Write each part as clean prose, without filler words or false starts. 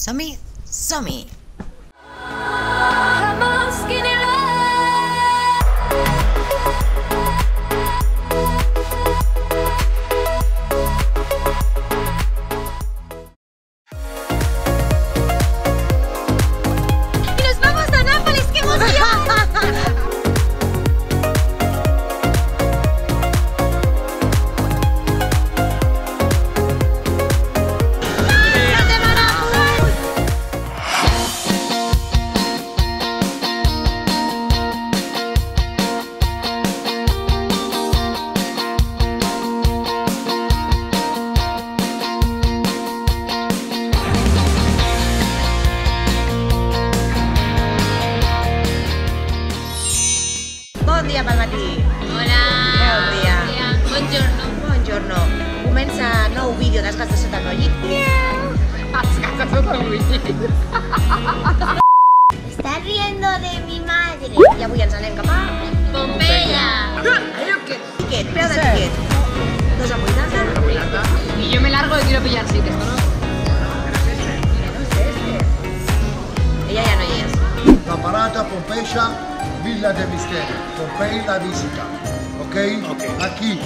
Som-hi, som-hi! Bon dia pel matí. Hola. Bon dia. Buongiorno. Buongiorno. Comença nou vídeo dels gats de sota el meu llit. Els gats de sota el llit. Estàs riendo de mi madre. I avui ens anem cap a... Pompeya. Tiquet, preu de tiquet. 2,80. Y yo me largo y quiero pillar sitios, ¿no? Ella ja no hi és. La parata Pompeya, Villa del Misterio, Pompei la visita, ¿ok? Aquí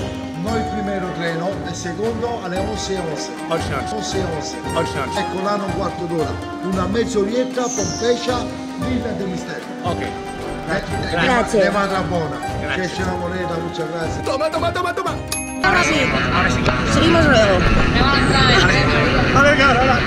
no el primero treno, el segundo alle 11:11. 11:11. Ecco là un quarto d'ora, una mezz'oretta Pompeya, Villa del Misterio. Ok. Grazie. De madre buona, che c'è una moneta, muchas gracias. Toma. Ahora sí. Ahora sí. Seguimos luego. Me van a entrar en A ver, ahora.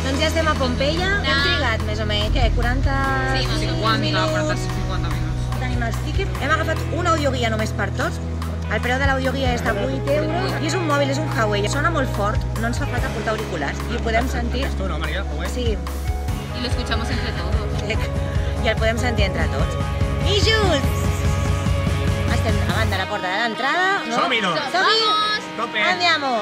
Doncs ja estem a Pompeya. Hem trigat més o menys, què? 40... Sí, no, 50 minuts. Tenim els tíquets. Hem agafat una audioguia només per tots. El preu de l'audioguia és de 8 euros i és un mòbil, és un Huawei. Sona molt fort, no ens fa falta portar auriculars i ho podem sentir... Esto no, María, ¿cómo es? Sí, Y lo escuchamos entre todos. i el podem sentir entre tots. I just! Estem davant de la porta de l'entrada, no? Som-hi, no? Som-hi! Tope. Andiamo!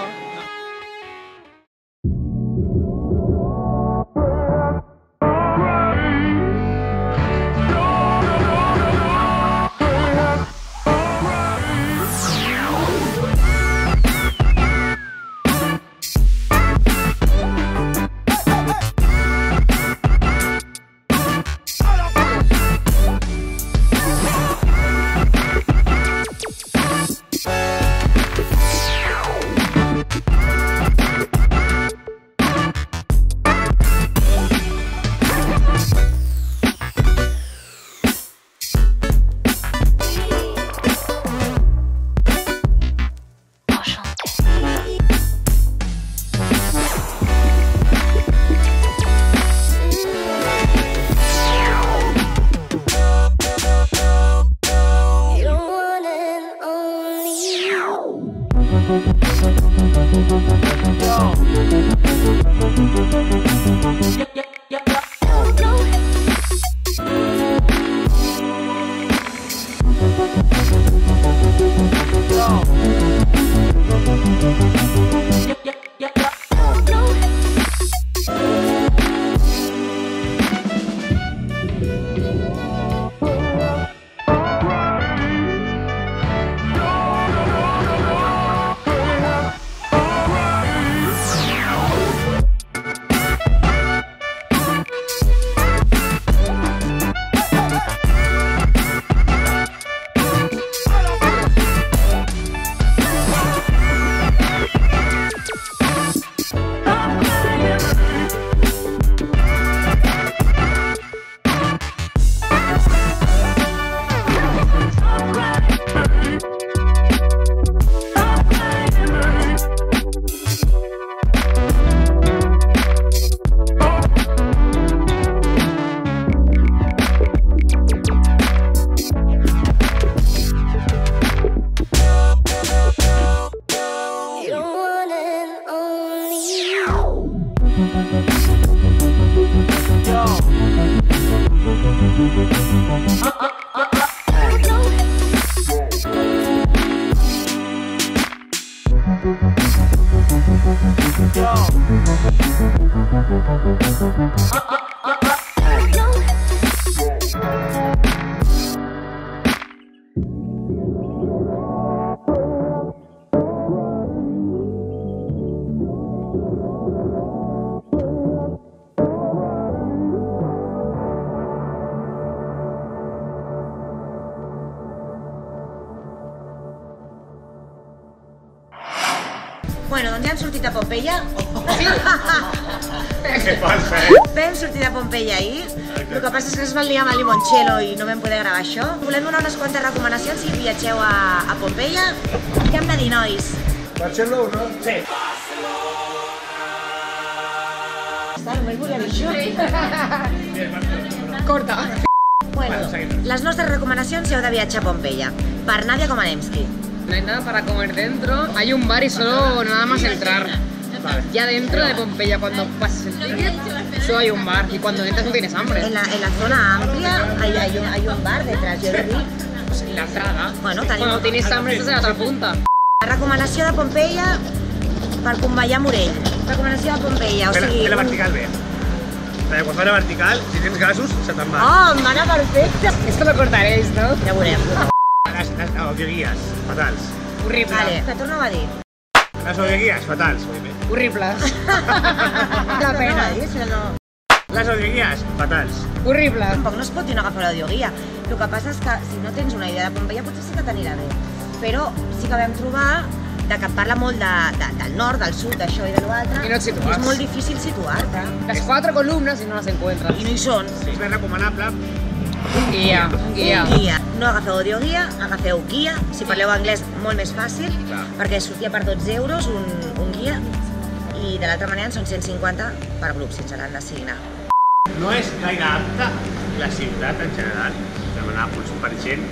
Bueno, doncs ja hem sortit a Pompeia. Què passa, Vam sortir de Pompeia ahir. El que passa és que es van liar amb el limoncello i no vam poder gravar això. Volem donar unes quantes recomanacions si viatgeu a Pompeia. Què hem de dir, nois? Barcelona. Sí. Està, només volia dir això. Corta. Bueno, les nostres recomanacions si heu de viatjar a Pompeia. Per Nadia Comanemski. No hay nada para comer dentro. Hay un bar y solo nada más entrar. Ya dentro de Pompeya, cuando pases el ticket, solo hay un bar. Y cuando entras no tienes hambre. En la zona amplia hay un bar detrás, jo he de dir. En la entrada. Bueno, tenim... Cuando tienes hambre estás en la otra punta. La recomanació de Pompeia per convallar Morell. Recomanació de Pompeia, o sigui... Fer la vertical bé. Perquè quan fas la vertical, si tens gasos, se te'n va. Oh, em va anar perfecte! Esto lo cortaréis, ¿no? Ja veurem. Les audioguies, fatals. Horrible. Vale, que torno a dir. Les audioguies, fatals. Horrible. La pena. Les audioguies, fatals. Horrible. Tampoc no es pot dir no agafar l'audioguia. El que passa és que si no tens una idea de Pompeia potser sí que t'anirà bé. Però sí que vam trobar que parla molt del nord, del sud, d'això i de l'altre. I no et situes. És molt difícil situar-te. Las 4 columnas y no las encuentras. I no hi són. És més recomanable. Guia. Guia. No agafeu audioguia, agafeu guia. Si parleu anglès, molt més fàcil, Clar. perquè sortia per 12 euros un guia i de l'altra manera són 150 per grup, si ens l'han de signar. No és gaire apta la ciutat en general, de Nàpols, per gent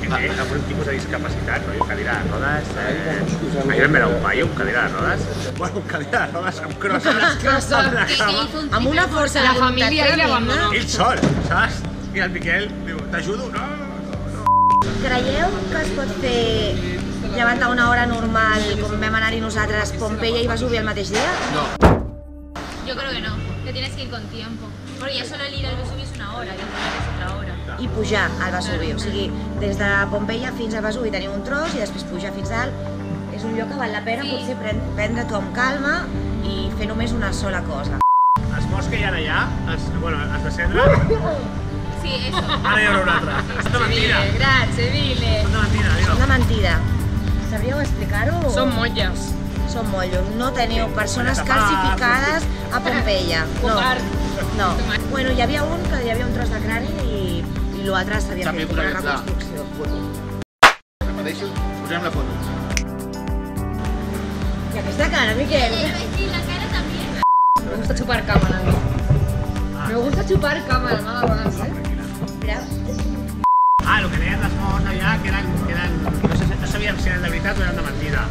que té algun tipus de discapacitat, no? Cadira de rodes... Ahir vam veure un paio amb cadira de rodes. Bueno, amb cadira de rodes, amb crosses, amb la cama. Amb una força de La voluntat familia ahí le tremenda. abandonó. Ell sol, saps? I el Miquel diu, t'ajudo? No. Creieu que es pot fer llevant a una hora normal, com vam anar-hi nosaltres, Pompeia i Vesuvi el mateix dia? Yo creo que no, que tienes que ir con tiempo. Porque ya solo el ir al Vesubio es una hora y el volver es otra hora. I pujar al Vesuvi, o sigui, des de Pompeia fins a Vesuvi tenim un tros i després pujar fins dalt. És un lloc que val la pena potser prendre-t'ho amb calma i fer només una sola cosa. Els morts que hi ha allà, els de cendra, Sí, eso. ara hi haurà un altre. És de mentida. Grazie, Vile. És de mentida, És digue'm. una mentida. Sabríeu explicar-ho? Son mollas. Són mollos. No teniu persones calcificades a Pompeia. No. No. Bueno, hi havia un que hi havia un tros de crani i l'altre s'havia fet una reconstrucció. Repeteixo, posem la foto. I aquesta cara, Miquel? Y la cara también. Me gusta chupar cámara. Me gusta chupar cámara, nada más, ¿eh? Mira. El que deien les morts allà, que eren no sabíem si eren de veritat o eren de mentida.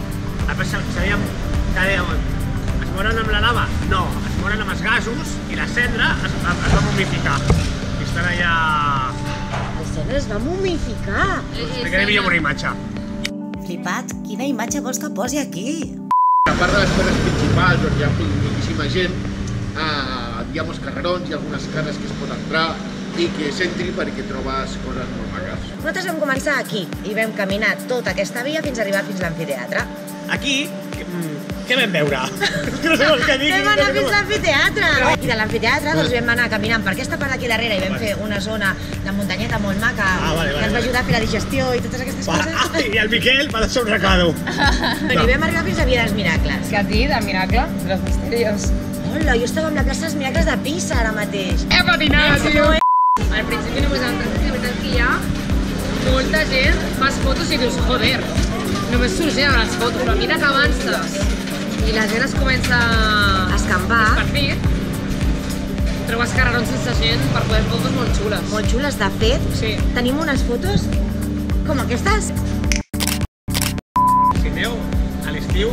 Després sabíem que es moren amb la lava? No, es moren amb els gasos i la cendra es va momificar. I estan allà... El cendra es va momificar. Explicaré millor una imatge. Flipat, quina imatge vols que posi aquí? A part de les carres principals, on hi ha moltíssima gent, hi ha molts carrerons, hi ha algunes carres que es pot entrar i que s'entri perquè trobes coses molt maques. Nosaltres vam començar aquí i vam caminar tota aquesta via fins a arribar fins a l'amfiteatre. Aquí, què vam veure? No sé què dir. Vam anar fins a l'amfiteatre! I de l'amfiteatre doncs vam anar caminant per aquesta part d'aquí darrere i vam fer una zona de muntanyeta molt maca que ens va ajudar a fer la digestió i totes aquestes coses. I el Miquel va deixar un recado. I vam arribar fins a Via dels Miracles. Que a ti, de miracle, de los misterios. Hola, jo estava amb la plaça dels Miracles de Pisa ara mateix. He patinat, tio! Al principi només entres, és veritat que hi ha molta gent, fas fotos i dius, joder, només sorgeixen les fotos, però mira que avances i la gent es comença A escampar. esparcir, trobes carrerons sense gent per poder fer fotos molt xules. Molt xules, de fet. Sí. Tenim unes fotos com aquestes. Si aneu a l'estiu,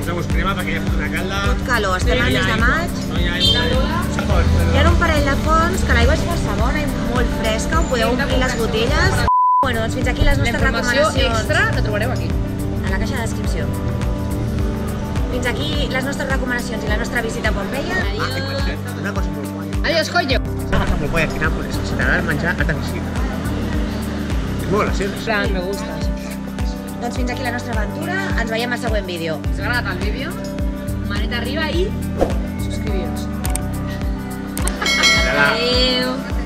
poseu-vos crema perquè hi ha fot una calda. Tot calor, estem al mes de maig. No hi ha aigua. Hi ha un parell de fonts, que l'aigua és força bona i molt fresca, on podeu omplir les botelles. Bueno, doncs fins aquí les La nostres informació recomanacions. extra la trobareu aquí. A la caixa de descripció. Fins aquí les nostres recomanacions i la nostra visita a Pompeia. Una cosa molt guai. Adiós, coño! Una cosa molt guai aquí a Nàpols, si t'agrada el menjar, has de visitar. És molt graciós. Plan, me gustas. Doncs fins aquí la nostra aventura, ens veiem al següent vídeo. Si us ha agradat el vídeo, maneta arriba i subscriviros. Adéu. Adeu.